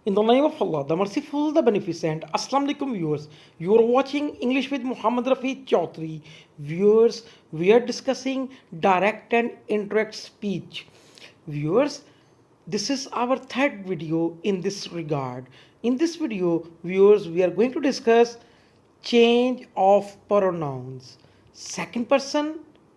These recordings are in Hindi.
In the name of Allah, the merciful, the beneficent. Assalamu alaikum viewers. You are watching English with Muhammad Rafi Chaudhry. Viewers, we are discussing direct and indirect speech. Viewers, this is our third video in this regard. In this video, viewers, we are going to discuss change of pronouns. Second person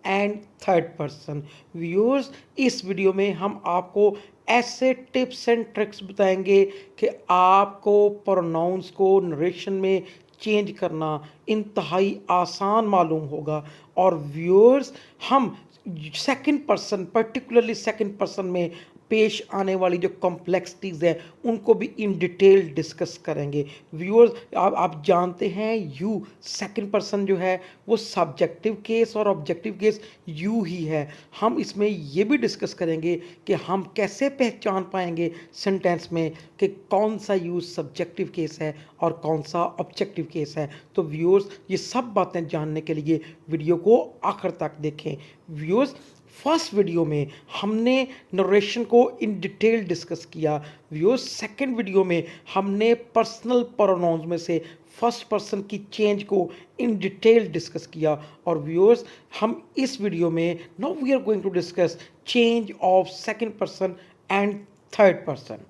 and third person. Viewers, इस वीडियो में हम आपको ऐसे टिप्स एंड ट्रिक्स बताएंगे कि आपको प्रोनाउंस को नरेशन में चेंज करना इंतहाई आसान मालूम होगा। और व्यूअर्स, हम second person, particularly second person में पेश आने वाली जो कॉम्प्लेक्सिटीज़ हैं उनको भी इन डिटेल डिस्कस करेंगे। व्यूअर्स, आप जानते हैं यू सेकंड पर्सन जो है वो सब्जेक्टिव केस और ऑब्जेक्टिव केस यू ही है। हम इसमें ये भी डिस्कस करेंगे कि हम कैसे पहचान पाएंगे सेंटेंस में कि कौन सा यू सब्जेक्टिव केस है और कौन सा ऑब्जेक्टिव केस है। तो व्यूअर्स, ये सब बातें जानने के लिए वीडियो को आखिर तक देखें। व्यूअर्स, फर्स्ट वीडियो में हमने नरेशन को इन डिटेल डिस्कस किया। व्यूअर्स, सेकंड वीडियो में हमने पर्सनल प्रोनाउंस में से फर्स्ट पर्सन की चेंज को इन डिटेल डिस्कस किया। और व्यूअर्स, हम इस वीडियो में now we are going to discuss change of second person and third person.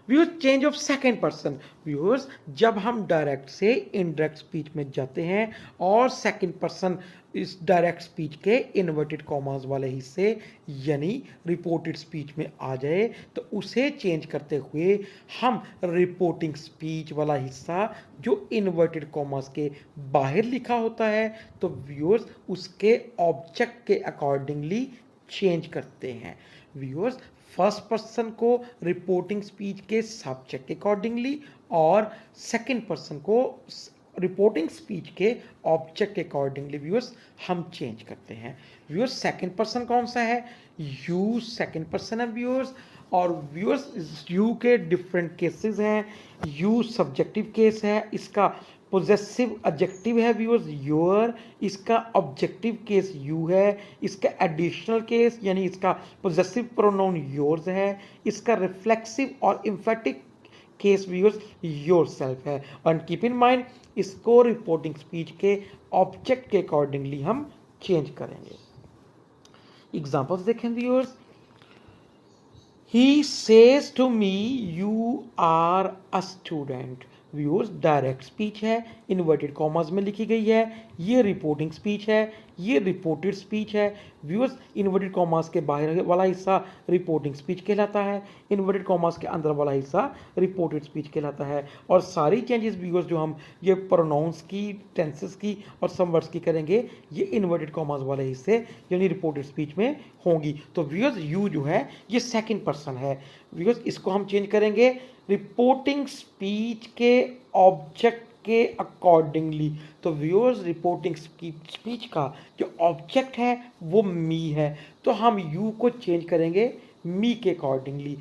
Viewers, change of second person. Viewers, जब हम डायरेक्ट से इनडायरेक्ट स्पीच में जाते हैं और सेकंड पर्सन इस डायरेक्ट स्पीच के इन्वर्टेड कॉमास वाले हिस्से यानी रिपोर्टेड स्पीच में आ जाए तो उसे चेंज करते हुए हम रिपोर्टिंग स्पीच वाला हिस्सा जो इन्वर्टेड कॉमास के बाहर लिखा होता है तो व्यूअर्स उसके ऑब्जेक्ट के अकॉर्डिंगली चेंज करते हैं। व्यूअर्स, फर्स्ट पर्सन को रिपोर्टिंग स्पीच के सब्जेक्ट के अकॉर्डिंगली और सेकंड पर्सन को रिपोर्टिंग स्पीच के ऑब्जेक्ट के अकॉर्डिंगली व्यूअर्स हम चेंज करते हैं। व्यूअर्स, सेकंड पर्सन कौन सा है? यू सेकंड पर्सन है व्यूअर्स। और व्यूअर्स, यू के डिफरेंट केसेस हैं। यू सब्जेक्टिव केस है, इसका पोजेसिव एडजेक्टिव है व्यूअर्स योर, इसका ऑब्जेक्टिव केस यू है, इसका एडिशनल केस यानी इसका पोजेसिव प्रोनाउन योर्स है, इसका रिफ्लेक्सिव और emphatic case viewers yourself है। और कीप इन माइंड, इसको रिपोर्टिंग स्पीच के ऑब्जेक्ट के अकॉर्डिंगली हम चेंज करेंगे। एग्जाम्पल्स देखें viewers. He says to me you are a student. Viewers, direct speech है, इन्वर्टेड कॉमर्स में लिखी गई है। ये रिपोर्टिंग स्पीच है, ये रिपोर्टेड स्पीच है। व्यूअर्स, इन्वर्टेड कॉमर्स के बाहर वाला हिस्सा रिपोर्टिंग स्पीच कहलाता है, इन्वर्टेड कॉमर्स के अंदर वाला हिस्सा रिपोर्टेड स्पीच कहलाता है। और सारी चेंजेस व्यूअर्स जो हम ये प्रोनाउंस की, टेंसेस की और सम वर्ड्स की करेंगे ये इन्वर्टेड कॉमर्स वाले हिस्से यानी रिपोर्टेड स्पीच में होंगी। तो व्यूअर्स, यू जो है ये सेकंड पर्सन है। व्यूअर्स, इसको हम चेंज करेंगे रिपोर्टिंग स्पीच के ऑब्जेक्ट के अकॉर्डिंगली। तो व्यूअर्स, रिपोर्टिंग स्पीच का जो ऑब्जेक्ट है वो मी है, तो हम यू को चेंज करेंगे मी के accordingly.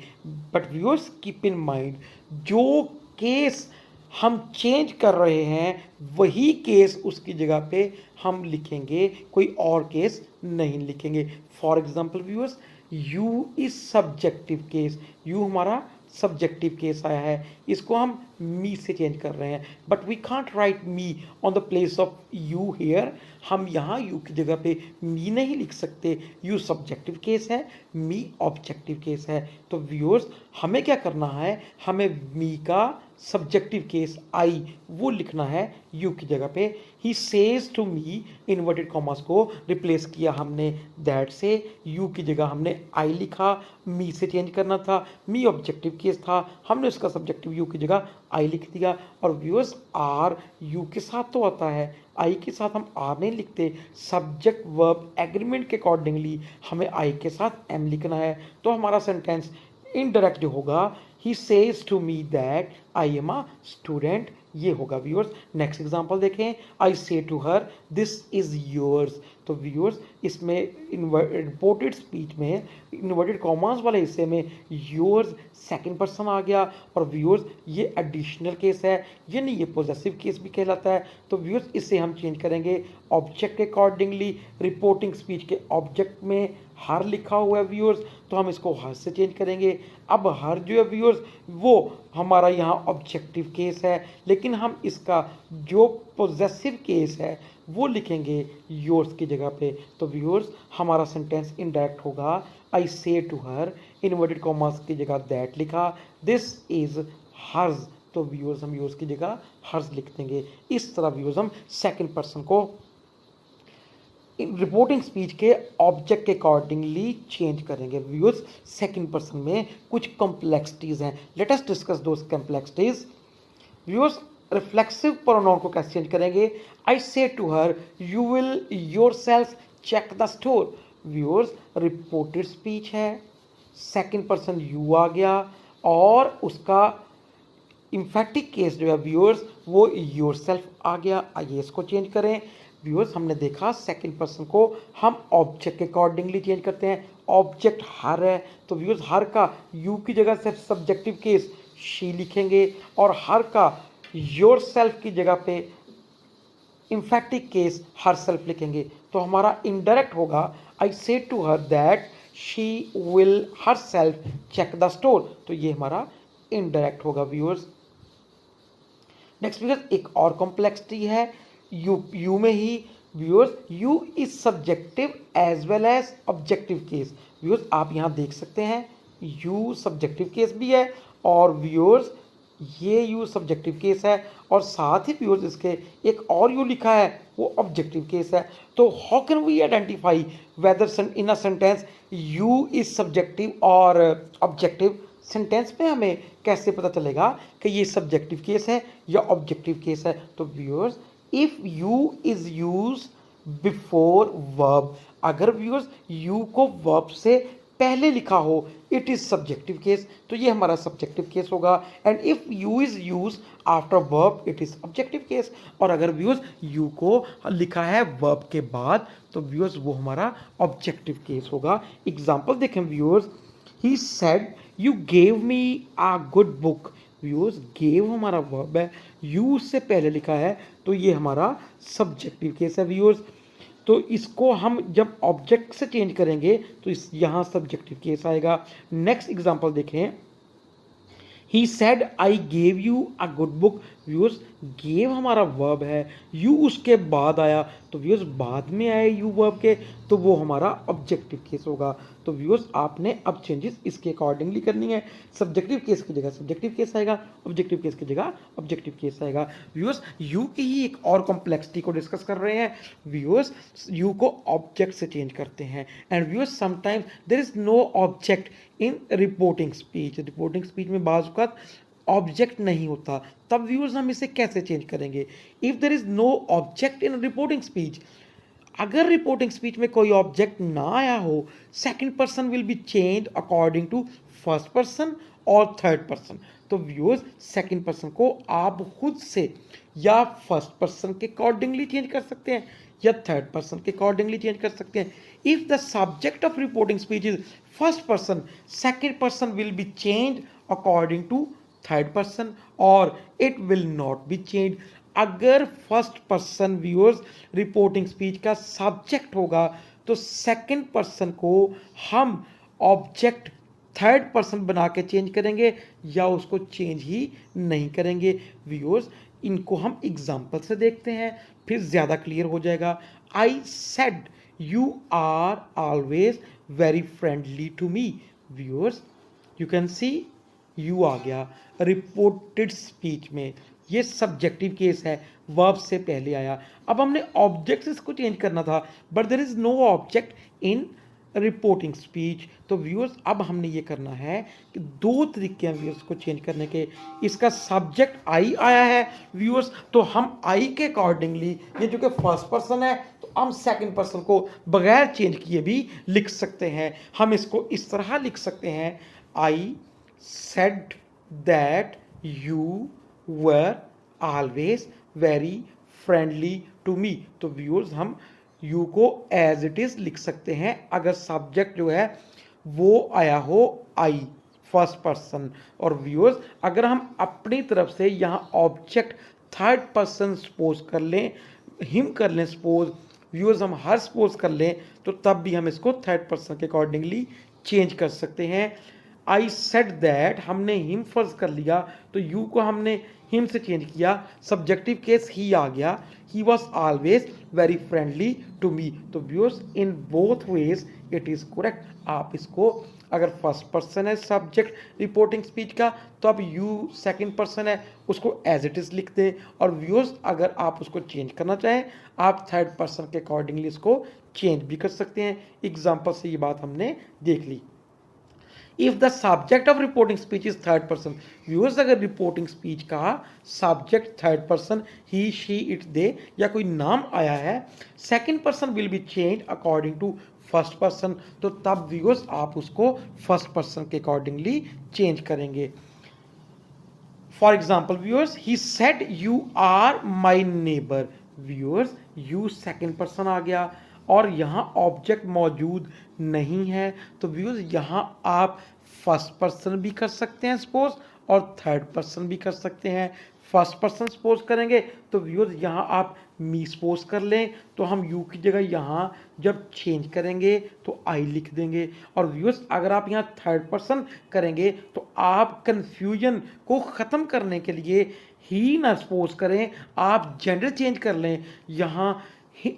But viewers, keep in mind, जो केस हम चेंज कर रहे हैं वही केस उसकी जगह पे हम लिखेंगे, कोई और केस नहीं लिखेंगे। For example viewers, you is subjective case, you हमारा सब्जेक्टिव केस आया है, इसको हम मी से चेंज कर रहे हैं। But we can't write me on the place of you here. हम यहाँ यू की जगह पे मी नहीं लिख सकते। यू सब्जेक्टिव केस है, मी ऑब्जेक्टिव केस है। तो व्यूअर्स, हमें क्या करना है, हमें मी का सब्जेक्टिव केस आई वो लिखना है यू की जगह पे। He says to me, inverted commas को रिप्लेस किया हमने दैट से, यू की जगह हमने आई लिखा, मी से चेंज करना था, मी ऑब्जेक्टिव केस था, हमने उसका सब्जेक्टिव यू की जगह आई लिख दिया। और व्यूअर्स, आर यू के साथ तो आता है, आई के साथ हम आर नहीं लिखते। सब्जेक्ट वर्ब एग्रीमेंट के अकॉर्डिंगली हमें आई के साथ एम लिखना है। तो हमारा सेंटेंस इनडायरेक्ट जो होगा, he says to me that I am a student, ये होगा व्यूअर्स। नेक्स्ट एग्जांपल देखें। I say to her this is yours. तो व्यूअर्स, इसमें रिपोर्टेड स्पीच में इन्वर्टेड कॉमास वाले हिस्से में योर्स सेकंड पर्सन आ गया। और व्यूअर्स, ये एडिशनल केस है यानी ये पोजेसिव केस भी कहलाता है। तो व्यूअर्स, इससे हम चेंज करेंगे ऑब्जेक्ट के अकॉर्डिंगली। रिपोर्टिंग स्पीच के ऑब्जेक्ट में हर लिखा हुआ है व्यूअर्स, तो हम इसको हर से चेंज करेंगे। अब हर जो है व्यूअर्स वो हमारा यहाँ ऑब्जेक्टिव केस है, लेकिन हम इसका जो पोजेसिव केस है वो लिखेंगे योर्स की जगह पे। तो व्यूअर्स हमारा सेंटेंस इनडायरेक्ट होगा, I say to her, inverted commas की जगह दैट लिखा, दिस इज हर्ज। तो व्यूअर्स हम योर्स की जगह हर्ज लिख देंगे। इस तरह व्यूअर्स हम सेकंड पर्सन को रिपोर्टिंग स्पीच के ऑब्जेक्ट के अकॉर्डिंगली चेंज करेंगे। व्यूअर्स सेकंड पर्सन में कुछ कॉम्प्लेक्सिटीज हैं, let us discuss those complexities. Viewers reflexive pronoun को कैसे चेंज करेंगे? I say to her, you will yourself check the store. Viewers reported speech है, सेकंड पर्सन यू आ गया और उसका इम्फेटिक केस जो है व्यूअर्स वो योरसेल्फ आ गया। आइए इसको चेंज करें। व्यूअर्स हमने देखा सेकंड पर्सन को हम ऑब्जेक्ट के अकॉर्डिंगली चेंज करते हैं। ऑब्जेक्ट हर है, तो व्यूअर्स हर का यू की जगह से सब्जेक्टिव केस शी लिखेंगे और हर का योरसेल्फ की जगह पे इम्फेटिक केस हर सेल्फ लिखेंगे। तो हमारा इनडायरेक्ट होगा, I say to her that she will herself check the store. तो ये हमारा इनडायरेक्ट होगा व्यूअर्स। नेक्स्ट व्यूअर्स एक और कॉम्प्लेक्सिटी है यू में ही। Viewers you is subjective as well as objective case. Viewers आप यहाँ देख सकते हैं यू सब्जेक्टिव केस भी है और व्यूअर्स ये यू सब्जेक्टिव केस है और साथ ही व्यूअर्स इसके एक और यू लिखा है वो ऑब्जेक्टिव केस है। तो how can we identify whether in a sentence you is subjective और ऑब्जेक्टिव? सेंटेंस में हमें कैसे पता चलेगा कि ये सब्जेक्टिव केस है या ऑब्जेक्टिव केस है? तो viewers if you is use before verb, अगर व्यूअर्स यू को वर्ब से पहले लिखा हो इट इज सब्जेक्टिव केस, तो ये हमारा सब्जेक्टिव केस होगा। And if you is use after verb it is objective case. और अगर व्यूअर्स यू को लिखा है वर्ब के बाद तो व्यूअर्स वो हमारा ऑब्जेक्टिव केस होगा। एग्जाम्पल देखें viewers, he said you gave me a good book. Viewers gave हमारा वर्ब है, यू उससे पहले लिखा है तो ये हमारा सब्जेक्टिव केस है व्यूअर्स। तो इसको हम जब ऑब्जेक्ट से चेंज करेंगे तो इस यहाँ सब्जेक्टिव केस आएगा। नेक्स्ट एग्जांपल देखें, he said I gave you a good book. Viewers gave हमारा वर्ब है, यू उसके बाद आया तो व्यूअर्स बाद में आए यू वर्ब के तो वो हमारा ऑब्जेक्टिव केस होगा। तो व्यूअर्स आपने अब चेंजेस इसके अकॉर्डिंगली करनी है। सब्जेक्टिव केस की जगह सब्जेक्टिव केस आएगा, ऑब्जेक्टिव केस की जगह ऑब्जेक्टिव केस आएगा। व्यूअर्स यू की ही एक और कॉम्प्लेक्सिटी को डिस्कस कर रहे हैं। व्यूअर्स यू को ऑब्जेक्ट से चेंज करते हैं and viewers sometimes there is no object in reporting speech. Reporting speech में बाज़ औक़ात ऑब्जेक्ट नहीं होता, तब व्यूअर्स हम इसे कैसे चेंज करेंगे? If there is no object in reporting speech, अगर रिपोर्टिंग स्पीच में कोई ऑब्जेक्ट ना आया हो second person will be change according to first person और थर्ड पर्सन। तो व्यूअर्स सेकंड पर्सन को आप खुद से या फर्स्ट पर्सन के अकॉर्डिंगली चेंज कर सकते हैं या थर्ड पर्सन के अकॉर्डिंगली चेंज कर सकते हैं। If the subject of reporting speech is first person second person will be change according to third person और it will not be change. अगर first person viewers reporting speech का सब्जेक्ट होगा तो सेकंड पर्सन को हम ऑब्जेक्ट थर्ड पर्सन बना के चेंज करेंगे या उसको चेंज ही नहीं करेंगे। व्यूअर्स इनको हम एग्जांपल से देखते हैं फिर ज़्यादा क्लियर हो जाएगा। I said you are always very friendly to me. Viewers you can see you आ गया रिपोर्टेड स्पीच में, ये सब्जेक्टिव केस है, वर्ब से पहले आया। अब हमने ऑब्जेक्ट इसको चेंज करना था but there is no object in reporting speech. तो व्यूअर्स अब हमने ये करना है कि दो तरीके हैं व्यूअर्स को चेंज करने के। इसका सब्जेक्ट आई आया है व्यूअर्स तो हम आई के अकॉर्डिंगली, ये जो कि फर्स्ट पर्सन है तो हम सेकंड पर्सन को बगैर चेंज किए भी लिख सकते हैं। हम इसको इस तरह लिख सकते हैं, I said that you were always very friendly to me. तो व्यूअर्स हम यू को एज इट इज लिख सकते हैं अगर सब्जेक्ट जो है वो आया हो आई फर्स्ट पर्सन। और व्यूअर्स अगर हम अपनी तरफ से यहाँ ऑब्जेक्ट थर्ड पर्सन सपोज कर लें, हिम कर लें सपोज, व्यूअर्स हम हर सपोज कर लें तो तब भी हम इसको थर्ड पर्सन के अकॉर्डिंगली चेंज कर सकते हैं। आई सेड दैट, हमने हिम फर्ज कर लिया तो यू को हमने हिम से चेंज किया, सब्जेक्टिव केस ही आ गया, he was always very friendly to me. तो viewers in both ways it is correct. आप इसको अगर फर्स्ट पर्सन है सब्जेक्ट रिपोर्टिंग स्पीच का तो अब यू सेकंड पर्सन है उसको एज इट इज़ लिख दें, और व्यूअर्स अगर आप उसको चेंज करना चाहें आप थर्ड पर्सन के अकॉर्डिंगली इसको चेंज भी कर सकते हैं। एग्जाम्पल से ये बात हमने देख ली। If the subject of reporting speech is third person, viewers अगर रिपोर्टिंग स्पीच का subject third person he she it they या कोई नाम आया है, second person will be change according to first person, तो तब व्यूअर्स आप उसको फर्स्ट पर्सन के अकॉर्डिंगली चेंज करेंगे। For example viewers he said you are my neighbour, viewers you second person आ गया और यहाँ ऑब्जेक्ट मौजूद नहीं है, तो व्यूअर्स यहाँ आप फर्स्ट पर्सन भी कर सकते हैं सपोज और थर्ड पर्सन भी कर सकते हैं। फर्स्ट पर्सन सपोज करेंगे तो व्यूअर्स यहाँ आप मी सपोज कर लें तो हम यू की जगह यहाँ जब चेंज करेंगे तो आई लिख देंगे, और व्यूअर्स अगर आप यहाँ थर्ड पर्सन करेंगे तो आप कंफ्यूजन को ख़त्म करने के लिए ही ना सपोज करें, आप जेंडर चेंज कर लें, यहाँ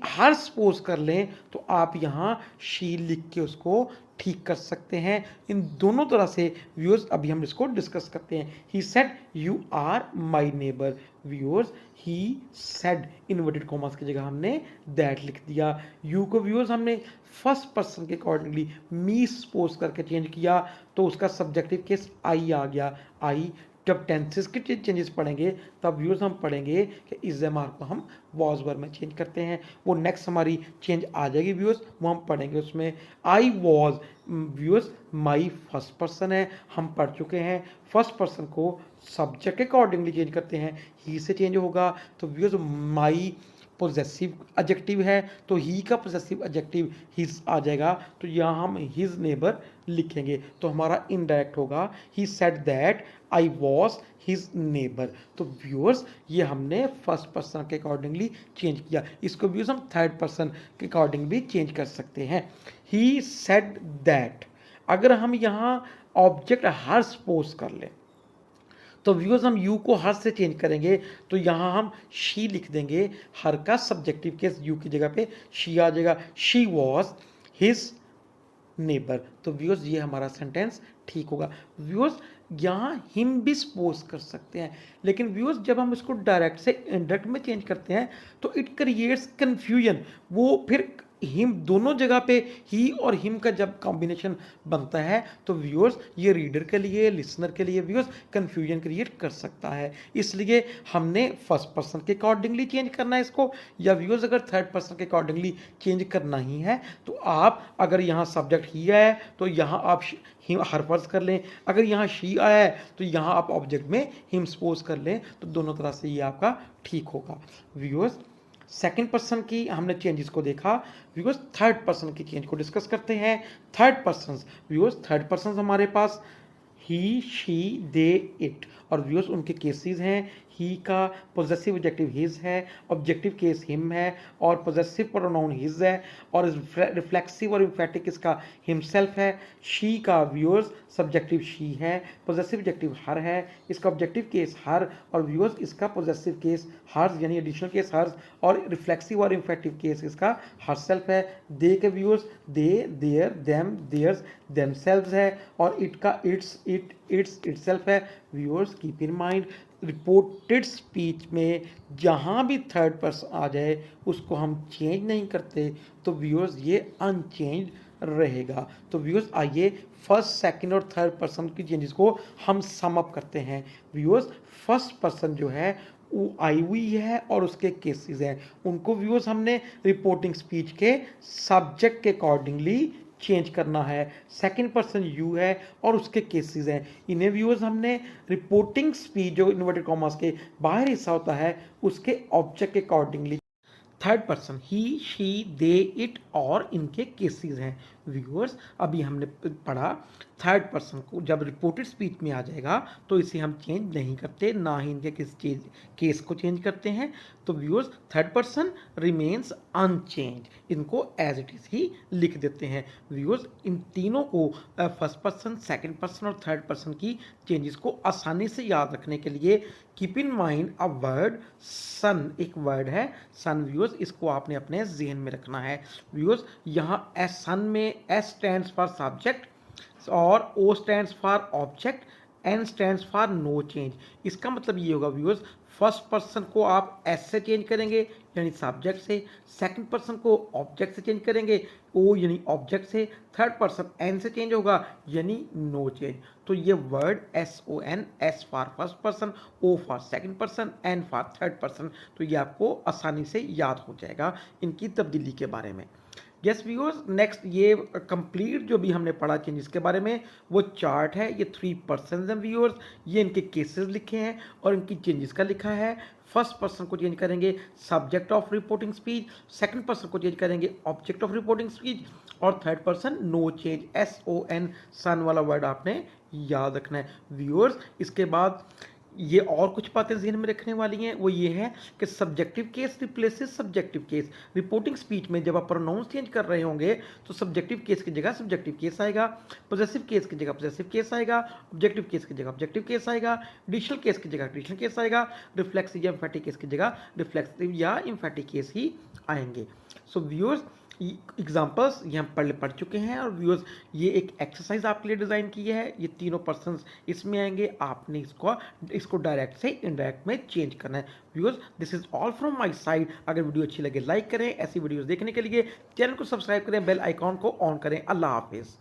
हर सपोज कर लें तो आप यहाँ शी लिख के उसको ठीक कर सकते हैं। इन दोनों तरह से व्यूअर्स अभी हम इसको डिस्कस करते हैं। He said you are my neighbour, viewers he said inverted commas की जगह हमने दैट लिख दिया। यू को व्यूअर्स हमने फर्स्ट पर्सन के अकॉर्डिंगली मी सपोज करके चेंज किया तो उसका सब्जेक्टिव केस आई आ गया, आई। जब टेंसेस के चेंजेस पढ़ेंगे तब व्यूअर्स हम पढ़ेंगे कि इज एम आर को हम वॉज वर्ब में चेंज करते हैं, वो नेक्स्ट हमारी चेंज आ जाएगी व्यूअर्स, वो हम पढ़ेंगे उसमें। I was viewers my first person है, हम पढ़ चुके हैं फर्स्ट पर्सन को सब्जेक्ट के अकॉर्डिंगली चेंज करते हैं, ही से चेंज होगा। तो व्यूअर्स माई पोजेसिव एडजेक्टिव है तो ही का पोजेसिव एडजेक्टिव हिज आ जाएगा, तो यहाँ हम हिज नेबर लिखेंगे तो हमारा इनडायरेक्ट होगा he said that I was his neighbour. तो व्यूअर्स ये हमने फर्स्ट पर्सन के अकॉर्डिंगली चेंज किया, इसको व्यूअर्स हम थर्ड पर्सन के अकॉर्डिंग भी चेंज कर सकते हैं। ही सेड दैट, अगर हम यहाँ ऑब्जेक्ट हर सपोज कर लें तो व्यूअर्स हम यू को हर से चेंज करेंगे तो यहाँ हम शी लिख देंगे, हर का सब्जेक्टिव केस यू की जगह पे शी आ जाएगा, शी वॉज हिज नेबर। तो व्यूअर्स ये हमारा सेंटेंस ठीक होगा। व्यूअर्स यहाँ हिम भी सपोज कर सकते हैं, लेकिन व्यूअर्स जब हम इसको डायरेक्ट से इनडायरेक्ट में चेंज करते हैं तो इट क्रिएट्स कन्फ्यूजन, वो फिर हिम दोनों जगह पे ही और हिम का जब कॉम्बिनेशन बनता है तो व्यूअर्स ये रीडर के लिए लिसनर के लिए व्यूअर्स कन्फ्यूजन क्रिएट कर सकता है, इसलिए हमने फर्स्ट पर्सन के अकॉर्डिंगली चेंज करना है इसको, या व्यूअर्स अगर थर्ड पर्सन के अकॉर्डिंगली चेंज करना ही है तो आप अगर यहाँ सब्जेक्ट ही है तो यहाँ आप हिम हर फर्ज कर लें, अगर यहाँ शी आया है तो यहाँ आप ऑब्जेक्ट में हिम सपोज कर लें, तो दोनों तरह से ये आपका ठीक होगा। व्यूअर्स सेकंड पर्सन की हमने चेंजेस को देखा, व्यूअर्स थर्ड पर्सन की चेंज को डिस्कस करते हैं। Third person viewers third person हमारे पास ही शी दे इट, और व्यूअर्स उनके केसेस हैं, ही का पोजेसिव एडजेक्टिव हिज है, ऑब्जेक्टिव केस हिम है और पोजेसिव प्रोनाउन हिज है, और रिफ्लेक्सिव और इम्फेटिक इसका हिमसेल्फ है। शी का व्यूअर्स सब्जेक्टिव शी है, पोजेसिव एडजेक्टिव हर है, इसका ऑब्जेक्टिव केस हर, और व्यूअर्स इसका पोजेसिव केस हर्स यानी एडिशनल केस हर्स, और रिफ्लेक्सिव और इम्फेटिव केस इसका हर सेल्फ है। दे के viewers they, their, them, theirs, themselves है, और इट का इट्स, इटसेल्फ है। Viewers keep in mind reported speech में जहाँ भी थर्ड पर्सन आ जाए उसको हम चेंज नहीं करते, तो व्यूअर्स ये अनचेंज रहेगा। तो व्यूअर्स आइए फर्स्ट सेकंड और थर्ड पर्सन की चेंजेस को हम सम अप करते हैं। व्यूअर्स फर्स्ट पर्सन जो है वो आई हुई है और उसके केसेस हैं, उनको व्यूअर्स हमने रिपोर्टिंग स्पीच के सब्जेक्ट के अकॉर्डिंगली चेंज करना है। सेकंड पर्सन यू है और उसके केसेस हैं, इन्हें व्यूअर्स हमने रिपोर्टिंग स्पीच जो इन्वर्टेड कॉमास के बाहर हिस्सा होता है उसके ऑब्जेक्ट के accordingly. Third person he she they it और इनके केसेस हैं, व्यूअर्स अभी हमने पढ़ा थर्ड पर्सन को जब रिपोर्टेड स्पीच में आ जाएगा तो इसे हम चेंज नहीं करते, ना ही इनके किस चीज केस को चेंज करते हैं। तो viewers third person remains unchange, इनको एज इट इज ही लिख देते हैं। व्यूअर्स इन तीनों को फर्स्ट पर्सन, सेकंड पर्सन और थर्ड पर्सन की चेंजेस को आसानी से याद रखने के लिए keep in mind a word sun, एक वर्ड है सन। व्यूअर्स इसको आपने अपने जहन में रखना है। व्यूअर्स यहाँ एस सन में एस स्टैंड्स फॉर सब्जेक्ट और O stands for object, N stands for no change. इसका मतलब ये होगा व्यूअर्स फर्स्ट पर्सन को आप एस से चेंज करेंगे यानी सब्जेक्ट से, सेकंड पर्सन को ऑब्जेक्ट से चेंज करेंगे ओ यानी ऑब्जेक्ट से, थर्ड पर्सन एन से चेंज होगा यानी नो चेंज। तो ये word S O N, S for first person, O for second person, N for third person, तो ये आपको आसानी से याद हो जाएगा इनकी तब्दीली के बारे में। यस व्यूअर्स नेक्स्ट ये कंप्लीट जो भी हमने पढ़ा चेंजेस के बारे में वो चार्ट है, ये 3 पर्सन हैं व्यूअर्स, ये इनके केसेस लिखे हैं और इनकी चेंजेस का लिखा है। फर्स्ट पर्सन को चेंज करेंगे subject of reporting speech, second person को चेंज करेंगे ऑब्जेक्ट ऑफ रिपोर्टिंग स्पीच और third person no change, S O N son वाला वर्ड आपने याद रखना है व्यूअर्स। इसके बाद ये और कुछ बातें ज़हन में रखने वाली हैं, वो ये है कि subjective case replaces subjective case. Reporting speech में जब आप प्रोनाउंस चेंज कर रहे होंगे तो सब्जेक्टिव केस की जगह सब्जेक्टिव केस आएगा, पोजेसिव केस की जगह पोजेसिव केस आएगा, ऑब्जेक्टिव केस की जगह ऑब्जेक्टिव केस आएगा, एडिशनल केस की जगह एडिशनल केस आएगा, रिफ्लेक्सिव या एम्फैटिक केस की जगह रिफ्लेक्सिव या एम्फैटिक केस ही आएंगे। सो व्यूअर्स एग्जाम्पल्स ये हम पढ़ चुके हैं और व्यूअर्स ये एक एक्सरसाइज आपके लिए डिज़ाइन की है। ये तीनों पर्सन्स इसमें आएंगे, आपने इसको डायरेक्ट से इनडायरेक्ट में चेंज करना है। Viewers this is all from my side. अगर वीडियो अच्छी लगे लाइक करें, ऐसी वीडियोस देखने के लिए चैनल को सब्सक्राइब करें, बेल आइकॉन को ऑन करें। अल्लाह हाफिज़।